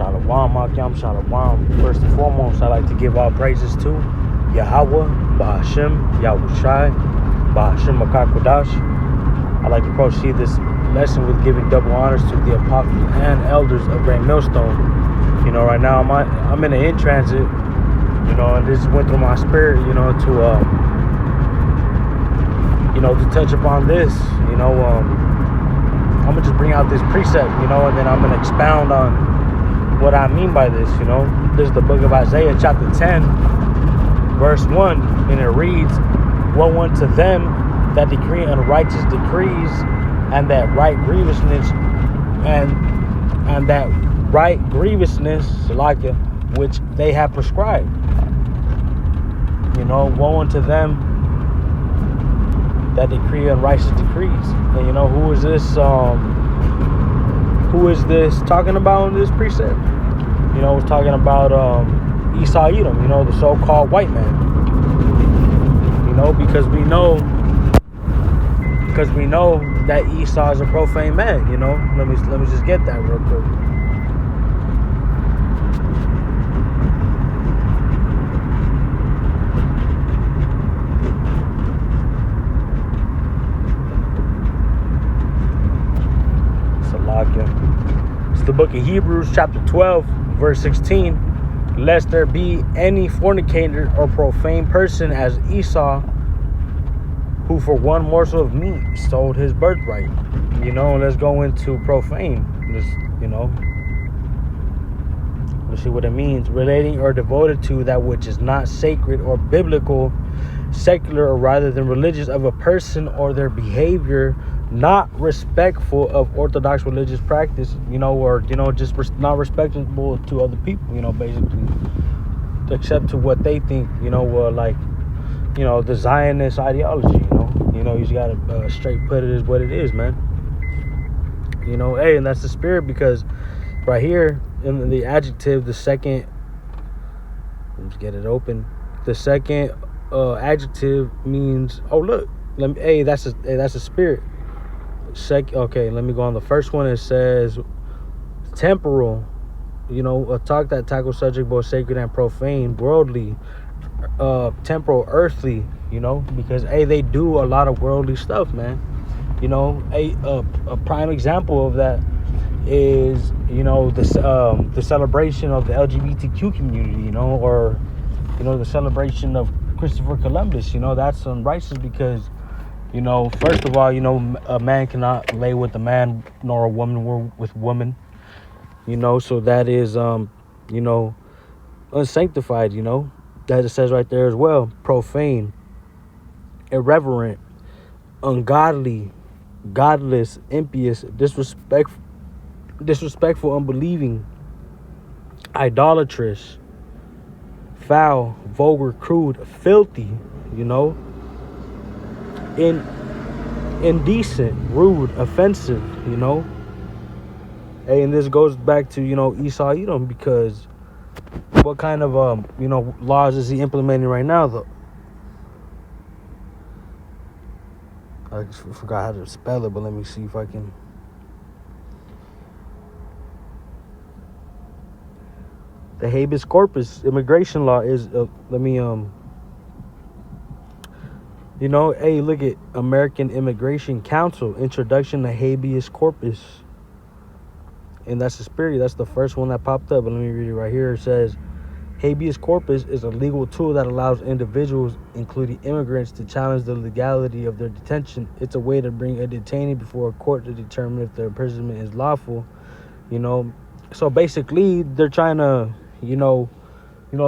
Shalom, Akyam, Shalom. First and foremost, I'd like to give all praises to Yahweh, Bahashem, Yahushai, Bahashem Makakodash. I'd like to proceed this lesson with giving double honors to the apostles and elders of Great Millstone. You know, right now I'm in an in transit, you know, and this went through my spirit, you know, to touch upon this, you know. I'm gonna just bring out this precept, you know, and then I'm gonna expound on what I mean by this, you know. This is the book of Isaiah, chapter 10, verse 1, and it reads, "Woe unto them that decree unrighteous decrees, and that right grievousness, and that right grievousness, Salakia, which they have prescribed." You know, woe unto them that decree unrighteous decrees. And you know, who is this talking about in this precept? You know, it's talking about Esau Edom, you know, the so-called white man. You know, because we know that Esau is a profane man, you know. Let me just get that real quick. It's the book of Hebrews, chapter 12, verse 16. "Lest there be any fornicator or profane person as Esau, who for one morsel of meat sold his birthright." You know, let's go into profane. Let's see what it means. Relating or devoted to that which is not sacred or biblical, secular, or rather than religious of a person or their behavior, not respectful of orthodox religious practice, you know, or, you know, just not respectable to other people, you know, basically, except to what they think, you know, like, you know, the Zionist ideology, you know, you just gotta straight put it as what it is, man. You know, hey, and that's the spirit, because right here in the adjective, the second, let's get it open. The second adjective means, oh look, that's a spirit. Okay, let me go on the first one. It says temporal, you know, a talk that tackles subject both sacred and profane, worldly, temporal, earthly, you know, because they do a lot of worldly stuff, man. You know, a prime example of that is, you know, the celebration of the LGBTQ community, you know, or, you know, the celebration of Christopher Columbus. You know, that's unrighteous because, you know, first of all, you know, a man cannot lay with a man, nor a woman with woman, you know, so that is, you know, unsanctified, you know, that it says right there as well. Profane, irreverent, ungodly, godless, impious, disrespectful, unbelieving, idolatrous, foul, vulgar, crude, filthy, you know, indecent, rude, offensive, you know. And this goes back to, you know, Esau Edom, because what kind of you know, laws is he implementing right now, though? I just forgot how to spell it, but let me see if I can. The habeas corpus immigration law is you know, hey, look at American Immigration Council, Introduction to Habeas Corpus. And that's the spirit. That's the first one that popped up. But let me read it right here. It says, habeas corpus is a legal tool that allows individuals, including immigrants, to challenge the legality of their detention. It's a way to bring a detainee before a court to determine if their imprisonment is lawful. You know, so basically they're trying to, you know,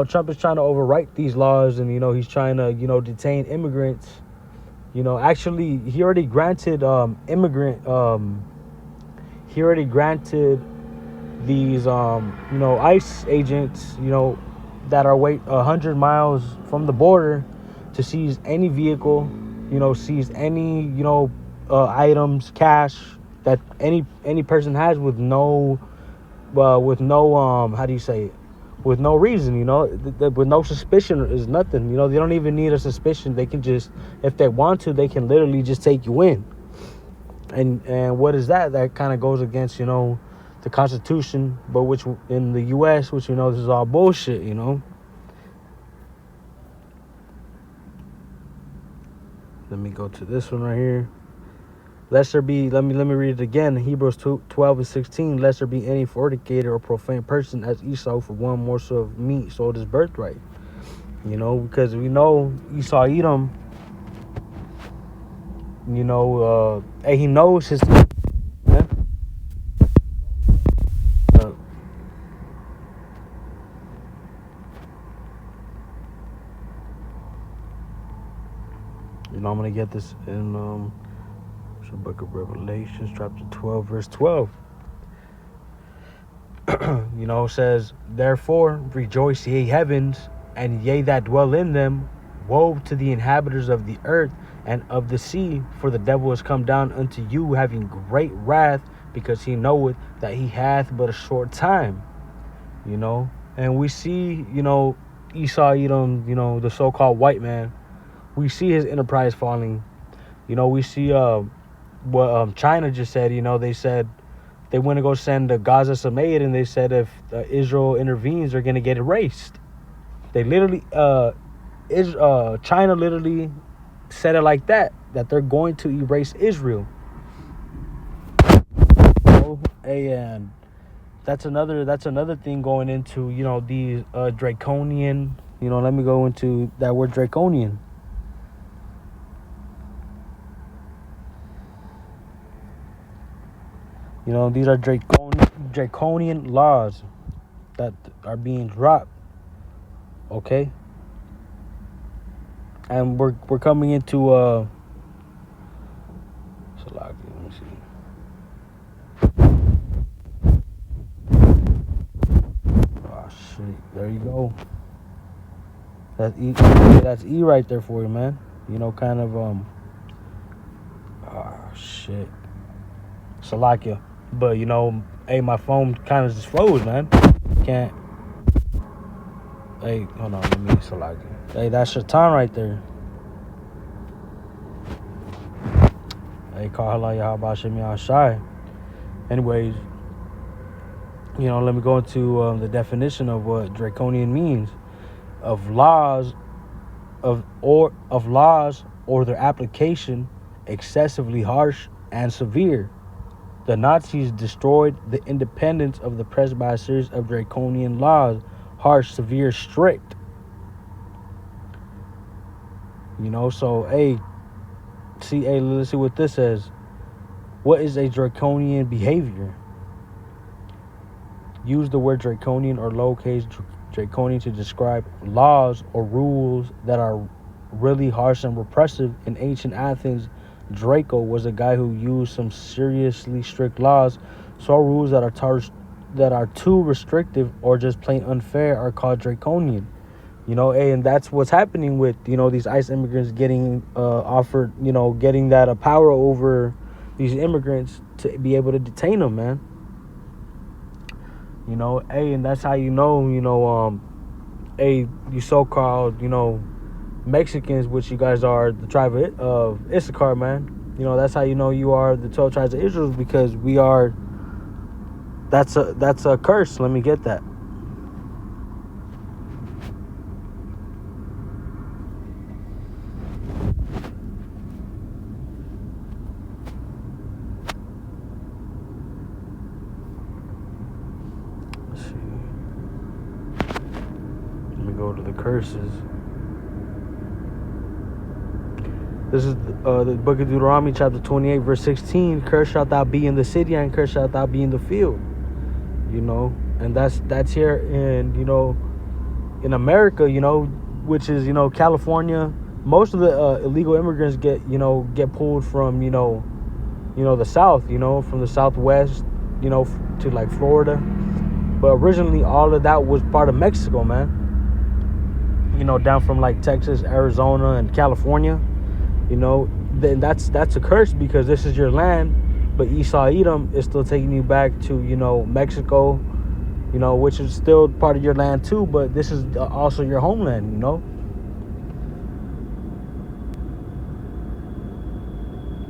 Trump is trying to overwrite these laws, and, you know, he's trying to, you know, detain immigrants. You know, actually, he already granted these, you know, ICE agents, you know, that are 100 miles from the border to seize any vehicle, you know, seize any, you know, items, cash that any person has with no, how do you say it? With no reason, you know, with no suspicion is nothing. You know, they don't even need a suspicion. They can just, if they want to, they can literally just take you in. And what is that? That kind of goes against, you know, the Constitution, but which in the U.S., which we know this is all bullshit, you know. Let me go to this one right here. Lest there be, let me read it again. Hebrews 12:16. Lest there be any fornicator or profane person as Esau for one morsel of meat sold his birthright. You know, because we know Esau Edom, you know, and he knows his. You know, I'm going to get this in the book of Revelations, chapter 12, verse 12. You know, it says, therefore, rejoice, ye heavens, and ye that dwell in them. Woe to the inhabitants of the earth and of the sea, for the devil is come down unto you, having great wrath, because he knoweth that he hath but a short time. You know, and we see, you know, Esau Edom, you know, the so-called white man. We see his enterprise falling. You know, we see what China just said. You know, they said they want to go send the Gaza some aid, and they said if Israel intervenes, they're going to get erased. They literally, China literally said it like that they're going to erase Israel. And that's another thing going into, you know, these draconian, you know, let me go into that word draconian. You know, these are draconian laws that are being dropped. Okay? And we're coming into so let me see. Oh shit, there you go. That's E right there for you, man. You know, kind of shit. Salakia. But, you know, hey, my phone kind of just froze, man. Can't. Hey, hold on. Let me Salakia. Hey, that's Shaitan right there. Hey, Kahala Yahaba Shemi Shai. Anyways, you know, let me go into the definition of what draconian means. Of laws or their application excessively harsh and severe. The Nazis destroyed the independence of the press by a series of draconian laws, harsh, severe, strict. You know, so let's see what this says. What is a draconian behavior? Use the word draconian or lowercase draconian to describe laws or rules that are really harsh and repressive. In ancient Athens, Draco was a guy who used some seriously strict laws. So rules that are too restrictive or just plain unfair are called draconian. You know, and that's what's happening with, you know, these ICE immigrants getting offered, you know, getting that power over these immigrants to be able to detain them, man. You know, and that's how you know, you so-called, you know, Mexicans, which you guys are the tribe of Issachar, man. You know, that's how you know you are the 12 tribes of Israel, because we are. That's a curse. Let me get that. Let's see. Let me go to the curses. This is the book of Deuteronomy, chapter 28, verse 16. Cursed shalt thou be in the city, and cursed shalt thou be in the field. You know, and that's here in, you know, in America, you know, which is, you know, California. Most of the illegal immigrants get pulled from, you know, the South, you know, from the Southwest, you know, to like Florida. But originally, all of that was part of Mexico, man. You know, down from like Texas, Arizona, and California. You know, then that's a curse, because this is your land, but Esau Edom is still taking you back to, you know, Mexico, you know, which is still part of your land too, but this is also your homeland, you know.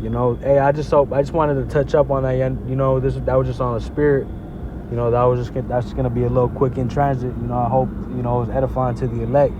You know, hey, I just wanted to touch up on that, you know, that was just on the spirit. You know, that's gonna be a little quick in transit. You know, I hope, you know, it was edifying to the elect.